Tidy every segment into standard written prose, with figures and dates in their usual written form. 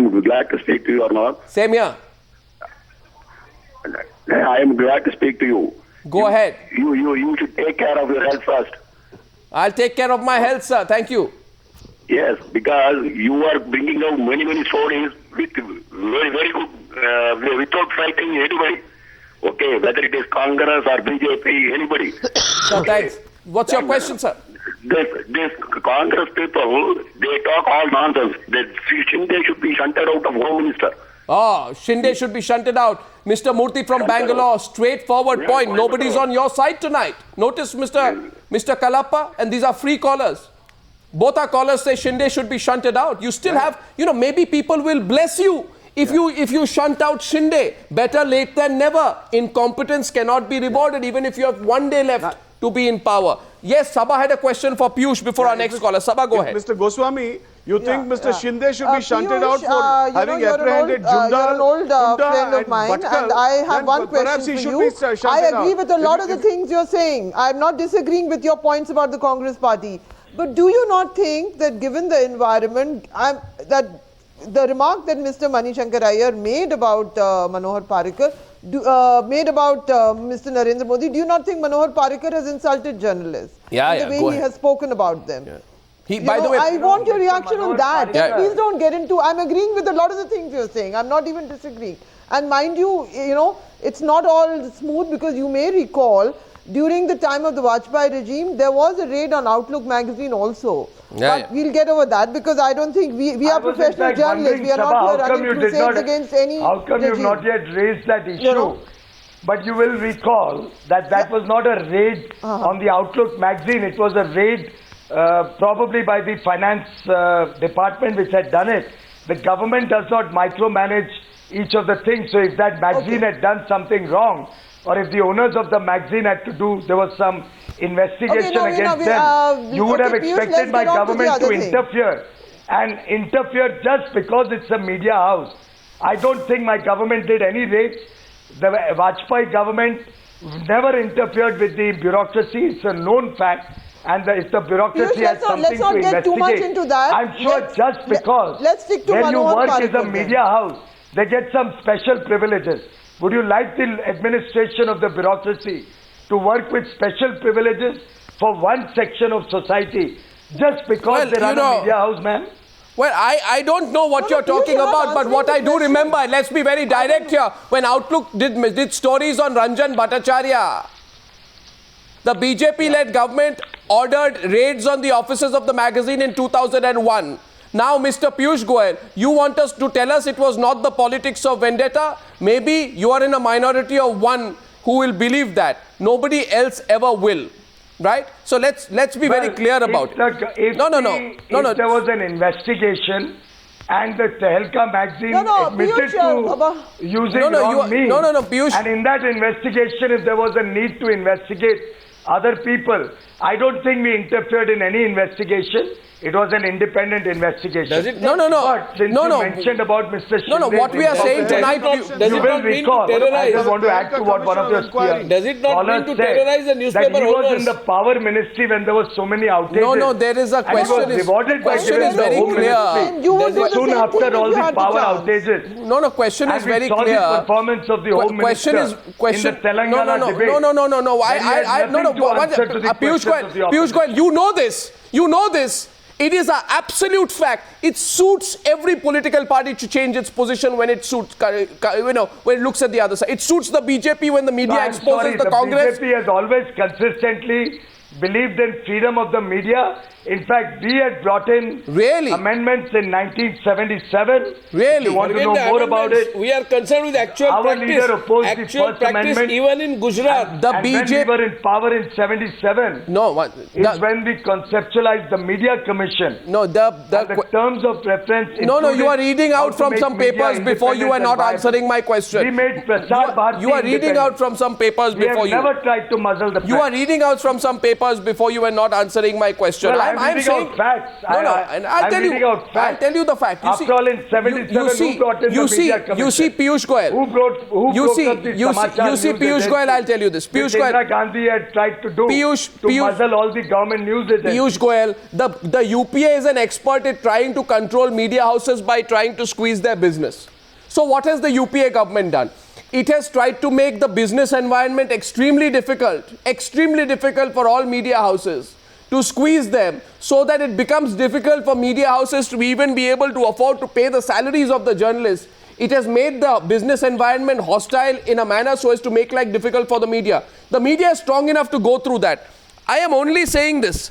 am glad to speak to you, Arnab. Same here. I am glad to speak to you. Go ahead. You should take care of your health first. I'll take care of my health, sir. Thank you. Yes, because you are bringing out many stories with very good, without fighting anybody. Okay, whether it is Congress or BJP, anybody. Sir, thanks. What's your question, sir? This Congress people, they talk all nonsense. That Shinde should be shunted out of Home Minister. Oh, Shinde should be shunted out. Mr. Murthy from Bangalore, straightforward point. Nobody's on your side tonight. Notice Mr. Kalappa, and these are free callers. Both our callers say Shinde should be shunted out. You still have, maybe people will bless you if you shunt out Shinde. Better late than never. Incompetence cannot be rewarded even if you have one day left to be in power. Yes, Sabha had a question for Piyush before our next caller. Sabha, go ahead. Mr. Goswami, you think Mr. Shinde should be shunted Piyush, out for having apprehended Junda? You're an old friend of mine, Bhatkar, and I have one question for you. I agree with a lot of the things you're saying. I'm not disagreeing with your points about the Congress party. But do you not think that given the environment, that the remark that Mr. Manishankar Iyer made about Manohar Parrikar, made about Mr. Narendra Modi, do you not think Manohar Parrikar has insulted journalists? The way he has spoken about them. By the way, I want your reaction on that. Please don't get into, I'm agreeing with a lot of the things you're saying. I'm not even disagreeing. And mind you, it's not all smooth, because you may recall during the time of the Vajpayee regime, there was a raid on Outlook magazine also. But we'll get over that, because I don't think we are professional journalists. We are not here running crusades against any How come you've not yet raised that issue? But you will recall that was not a raid on the Outlook magazine. It was a raid probably by the finance department which had done it. The government does not micromanage each of the things. So if that magazine had done something wrong, or if the owners of the magazine had to do, there was some investigation against them, you would have expected my government to interfere. And interfere just because it's a media house. I don't think my government did any raids. The Vajpayee government never interfered with the bureaucracy. It's a known fact. And if the bureaucracy has something to investigate, too much into that. I'm sure just because when you work as a media house, they get some special privileges. Would you like the administration of the bureaucracy to work with special privileges for one section of society just because they run a media house, man? Well, I don't know what you're talking about, but what I do remember, let's be very direct here, when Outlook did stories on Ranjan Bhattacharya, the BJP-led government ordered raids on the offices of the magazine in 2001. Now, Mr. Piyush Goyal, you want us to tell us it was not the politics of vendetta? Maybe you are in a minority of one who will believe that. Nobody else ever will. Right? So let's be very clear about it. If there was an investigation and the Tehelka magazine admitted to using wrong means, Piyush. And in that investigation, if there was a need to investigate other people, I don't think we interfered in any investigation. It was an independent investigation. Does it? But since you mentioned about Mr. Shinde, what we are saying tonight, you will recall. I just want to add to what one of your Does it not mean to terrorize the newspaper that he was in the power ministry when there was so many outages. There is a question. And he was rewarded by is very clear. Soon after all the power outages. Question is very clear. And we saw the performance of the Home Minister in the Telangana debate. Piyush Goyal, you know this. You know this. It is an absolute fact. It suits every political party to change its position when it suits, when it looks at the other side. It suits the BJP when the media exposes the Congress. The BJP has always consistently believed in freedom of the media. In fact, we had brought in amendments in 1977. Really? You want to know more about it? We are concerned with actual practice. Our leader opposed the First Amendment. Even in Gujarat. The BJP, BJP... when we were in power in 77. Is when we conceptualized the Media Commission. The terms of reference. You are reading out from some papers before you are not answering my question. We made Prasar Bharati You are reading out from some papers before you. We have never tried to muzzle the press. You are reading out from some papers before you were not answering my question. I'm saying facts. I'll tell you the fact. After all, in 77, who brought in the media commission? You see Piyush Goyal. Who broke up the Samachar You see Piyush Goyal, I'll tell you this. Piyush Goyal. Indira Gandhi had tried to do to muzzle all the government news agencies. Piyush Goyal, the UPA is an expert at trying to control media houses by trying to squeeze their business. So what has the UPA government done? It has tried to make the business environment extremely difficult for all media houses, to squeeze them so that it becomes difficult for media houses to even be able to afford to pay the salaries of the journalists. It has made the business environment hostile in a manner so as to make life difficult for the media. The media is strong enough to go through that. I am only saying this.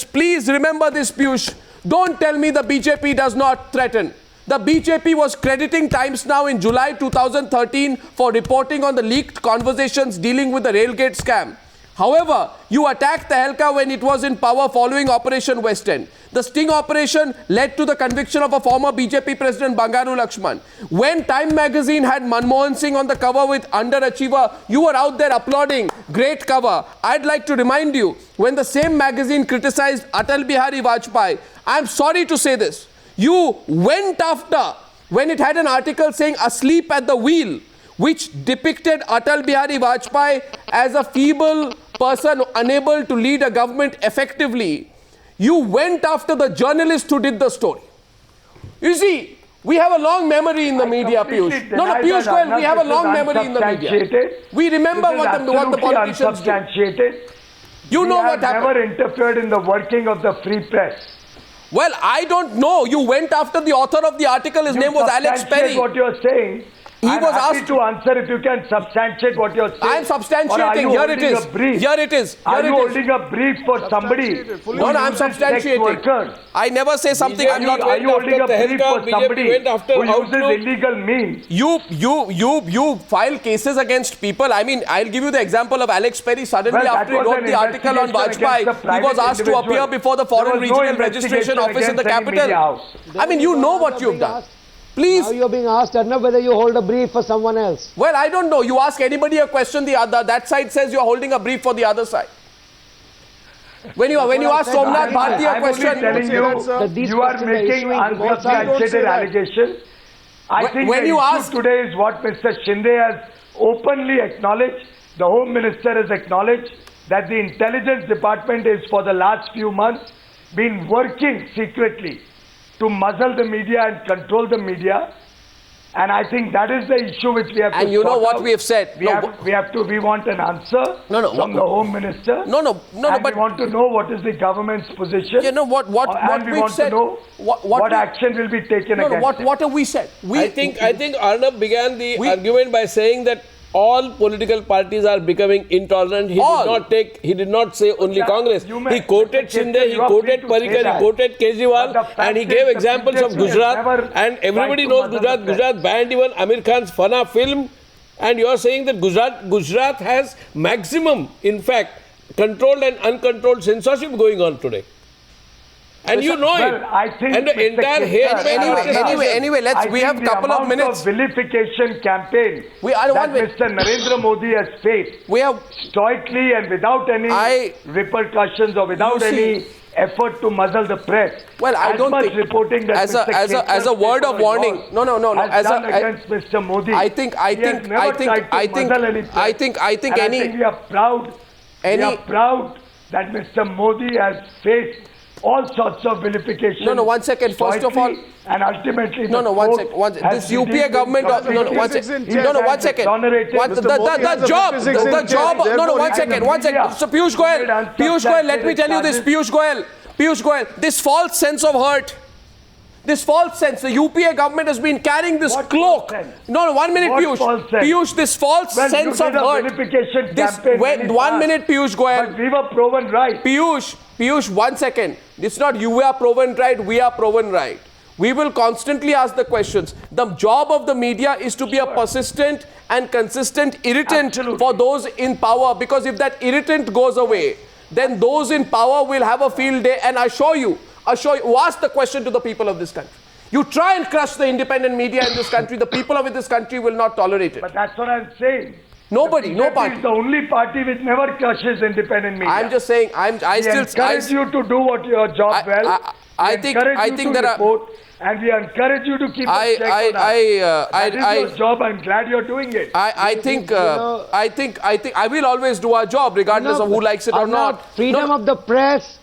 Please remember this, Piyush. Don't tell me the BJP does not threaten. The BJP was crediting Times Now in July 2013 for reporting on the leaked conversations dealing with the Railgate scam. However, you attacked the Helka when it was in power following Operation West End. The sting operation led to the conviction of a former BJP president, Bangaru Lakshman. When Time magazine had Manmohan Singh on the cover with Underachiever, you were out there applauding. Great cover. I'd like to remind you, when the same magazine criticized Atal Bihari Vajpayee, I'm sorry to say this, you went after, when it had an article saying asleep at the wheel, which depicted Atal Bihari Vajpayee as a feeble person unable to lead a government effectively, you went after the journalist who did the story. You see, we have a long memory in the media, Piyush. Piyush Goyal, we have a long memory in the media. We remember what the politicians do. You know what happened. We have never interfered in the working of the free press. Well, I don't know. You went after the author of the article. His name was Alex Perry. What you're saying. I'm happy to answer if you can substantiate what you're saying. I'm substantiating. Here it is. Here it is. Are you holding a brief for somebody? No, I'm substantiating. I never say something I'm not. Are you holding a brief for somebody who uses illegal means? You file cases against people. I mean, I'll give you the example of Alex Perry. Suddenly, after he wrote the article on Vajpayee, he was asked to appear before the Foreign Regional Registration Office in the capital. I mean, you know what you've done. Please. Now you're being asked, Arnab, whether you hold a brief for someone else. Well, I don't know. You ask anybody a question, that side says you're holding a brief for the other side. When you ask Somnath Bharti a question, you are making unsubstantiated allegations. I think the issue today is what Mr. Shinde has openly acknowledged. The Home Minister has acknowledged that the Intelligence Department is for the last few months been working secretly to muzzle the media and control the media, and I think that is the issue which we have to. And you know what we have said. We want an answer from the Home Minister. But we want to know what is the government's position. You know what we want to know what action will be taken against what have we said? I think Arnab began the argument by saying that all political parties are becoming intolerant. He did not say only Congress. He quoted Shinde, he quoted Parrikar, he quoted Kejriwal, and he gave examples of Gujarat. And everybody knows Gujarat. Gujarat banned even Amir Khan's Fana film. And you are saying that Gujarat has maximum, in fact, controlled and uncontrolled censorship going on today. And you know it. I think and the entire anyway, we have a couple of minutes. The vilification campaign that Mr. Narendra Modi has faced stoically and without any repercussions or without any effort to muzzle the press. Well, I don't think reporting that as a word of warning. No. Against Mr. Modi. I think we are proud. We are proud that Mr. Modi has faced all sorts of vilification. No, 1 second. First of all, and ultimately, one second. This UPA government. 1 second. The job. 1 second. So Piyush Goyal, let me tell you this. Piyush Goyal, this false sense of hurt. This false sense, the UPA government has been carrying this cloak. 1 minute, Piyush. Piyush, this false sense of hurt. 1 minute, Piyush Goyal. But we were proven right. Piyush, 1 second. It's not you are proven right, we are proven right. We will constantly ask the questions. The job of the media is to be a persistent and consistent irritant for those in power. Because if that irritant goes away, then those in power will have a field day. And assure you, ask the question to the people of this country. You try and crush the independent media in this country, the people of this country will not tolerate it. But that's what I'm saying. Nobody, no party. It's the only party which never crushes independent media. I'm just saying, I encourage you to do your job well. I think there are. And we encourage you to keep a check on us. That is your job. I'm glad you're doing it. I think I will always do our job regardless of who likes it or not. Freedom of the press.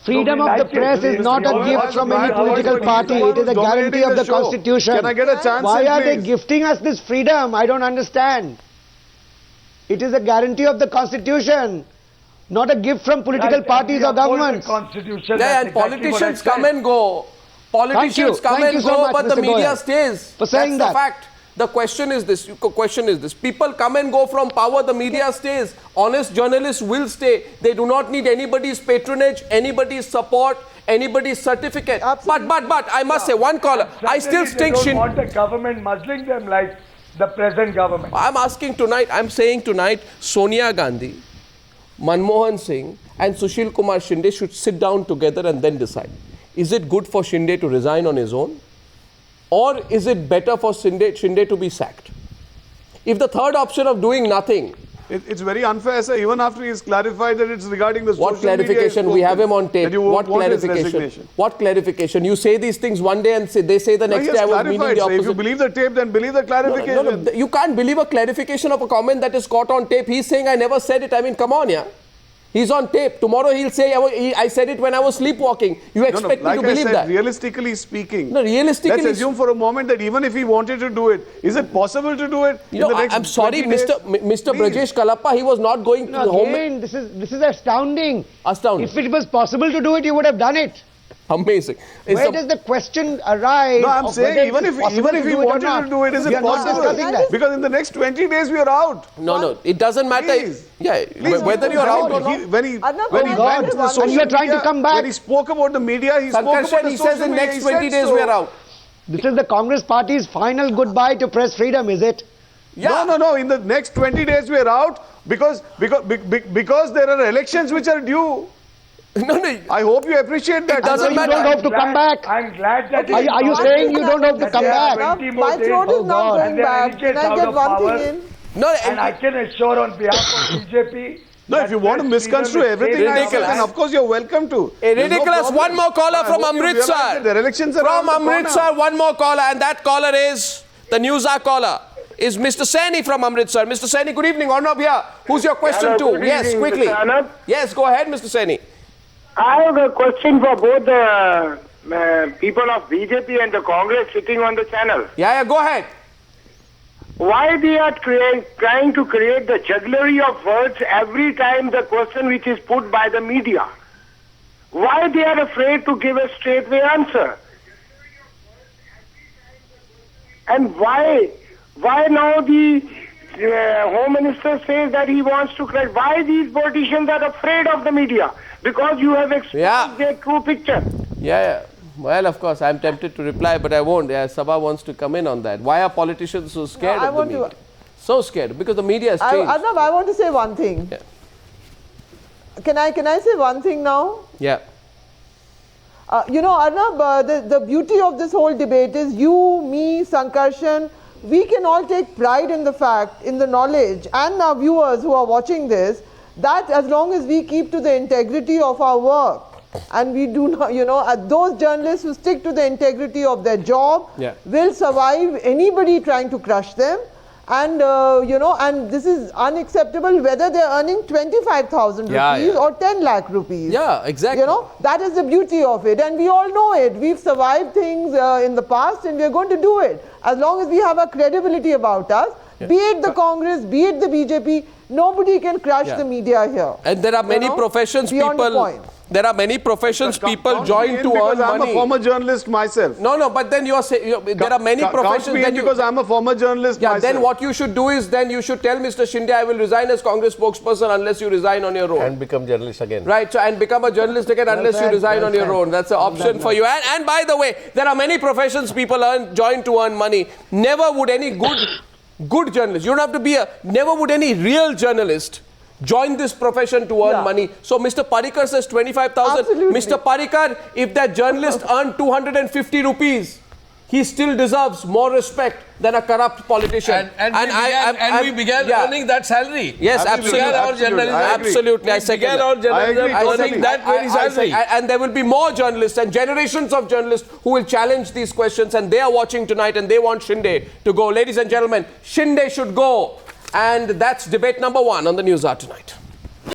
Freedom of the press is not a gift from any political party. It is a guarantee of the Constitution. Can I get a chance? Why are they gifting us this freedom? I don't understand. It is a guarantee of the Constitution, not a gift from political parties or governments. Yeah, and politicians come and go. Politicians come and go, but the media stays. For saying That's the fact. The question is this. People come and go from power, the media stays. Honest journalists will stay. They do not need anybody's patronage, anybody's support, anybody's certificate. Absolutely. But I must say, one caller, I still think they don't want the government muzzling them like the present government. I'm saying tonight, Sonia Gandhi, Manmohan Singh and Sushil Kumar Shinde should sit down together and then decide. Is it good for Shinde to resign on his own? Or is it better for Shinde to be sacked? If the third option of doing nothing... It's very unfair, sir, even after he has clarified that it's regarding the social media... What clarification? We have him on tape. What clarification? What clarification? You say these things one day and they say the next day I was meaning the opposite. If you believe the tape, then believe the clarification. No, you can't believe a clarification of a comment that is caught on tape. He's saying I never said it. I mean, come on, yeah. He's on tape. Tomorrow he'll say, I said it when I was sleepwalking. You expect me to believe that? Realistically speaking, let's assume for a moment that even if he wanted to do it, is it possible to do it? I'm sorry, Mr. Brijesh Kalappa, he was not going to the home. This is astounding. Astounding. If it was possible to do it, you would have done it. Amazing. Where does the question arise? No, I'm saying even if he wanted to do it, is it possible? Because in the next 20 days we are out. No, it doesn't matter. Please. Whether you're out or not. When he went to the social media, trying to come back. When he spoke about the media, he spoke about the social media. He says in next 20 days we are out. This is the Congress Party's final goodbye to press freedom, is it? Yeah. No. In the next 20 days we are out because there are elections which are due. No. I hope you appreciate that. It doesn't matter. You don't have to come back. I'm glad that... Okay, are you saying you don't have to come back? My throat is not going back. Can I get one thing in? No, and I can assure on behalf of BJP... No, if you want to misconstrue everything, then of course you're welcome to. Ridiculous. One more caller from Amritsar. The elections are from Amritsar, one more caller, and that caller is the Newshour caller. Is Mr. Saini from Amritsar. Mr. Saini, good evening. Arnab here. Who's your question to? Yes, quickly. Yes, go ahead, Mr. Saini. I have a question for both the people of BJP and the Congress sitting on the channel. Yeah, go ahead. Why they are trying to create the jugglery of words every time the question which is put by the media? Why they are afraid to give a straightway answer? And why now the Home Minister says that he wants to correct? Why these politicians are afraid of the media? Because you have exposed their true picture. Yeah. Well, of course, I'm tempted to reply, but I won't. Sabha wants to come in on that. Why are politicians so scared of the media? So scared because the media has changed. Arnab, I want to say one thing. Yeah. Can I say one thing now? Yeah. Arnab, the beauty of this whole debate is you, me, Sankarshan, we can all take pride in the fact, in the knowledge, and our viewers who are watching this, that as long as we keep to the integrity of our work, and we do not, those journalists who stick to the integrity of their job will survive anybody trying to crush them. And, and this is unacceptable whether they're earning 25,000 rupees or 10 lakh rupees. Yeah, exactly. That is the beauty of it. And we all know it. We've survived things in the past and we're going to do it. As long as we have a credibility about us, be it the Congress, be it the BJP, nobody can crush the media here. And there are many professions people... There are many professions people join to earn money. I'm a former journalist myself. No, but then you are saying there are many professions. Because I'm a former journalist myself. Then what you should do is then you should tell Mr. Shinde, I will resign as Congress spokesperson unless you resign on your own. And become journalist again. Right, so and become a journalist again unless you resign on your own. That's an option for you. And by the way, there are many professions people join to earn money. Never would any good journalist, you don't have to be never would any real journalist join this profession to earn money. So Mr. Parikar says 25,000. Mr. Parikar, if that journalist earned 250 rupees, he still deserves more respect than a corrupt politician. And we began earning that salary. Yes, absolutely. We began our journalism. Absolutely. I began our journalism earning that very salary. And there will be more journalists and generations of journalists who will challenge these questions, and they are watching tonight and they want Shinde to go. Ladies and gentlemen, Shinde should go. And that's debate number 1 on the News Hour tonight.